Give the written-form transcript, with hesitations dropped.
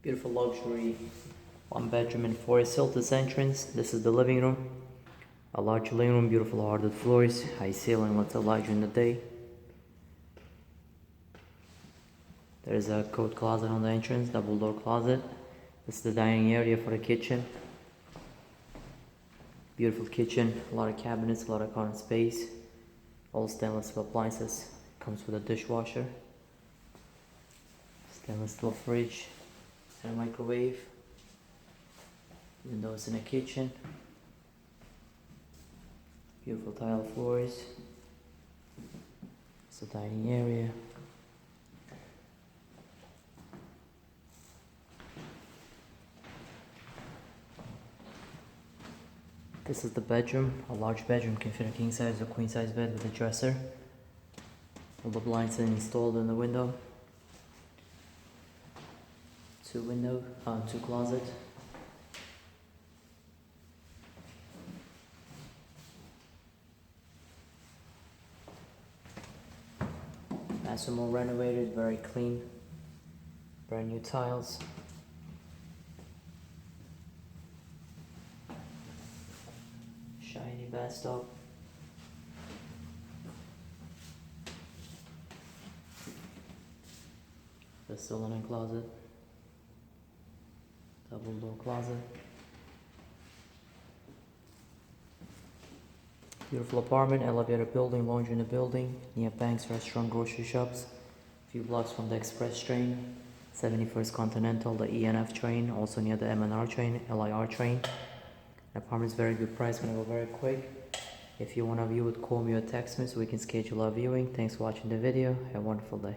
Beautiful luxury 1 bedroom and 4 siltas entrance. This is the living room. A large living room, beautiful hardwood floors, high ceiling, lots of light during the day. There's a coat closet on the entrance, double door closet. This is the dining area for the kitchen. Beautiful kitchen, a lot of cabinets, a lot of counter space. All stainless steel appliances. Comes with a dishwasher. Stainless steel fridge and a microwave. Windows in the kitchen. Beautiful tile floors. It's the dining area. This is the bedroom. A large bedroom can fit a king size or queen size bed with a dresser. All the blinds are installed in the window. Two closet. Bathroom all renovated, very clean. Brand new tiles. Shiny bathtub. There's the linen closet. Double door closet. Beautiful apartment, elevator building, laundry in the building, near banks, restaurant, grocery shops. A few blocks from the express train, 71st Continental, the ENF train, also near the MNR train, LIR train. The apartment is very good price, gonna go very quick. If you wanna view it, call me or text me so we can schedule our viewing. Thanks for watching the video. Have a wonderful day.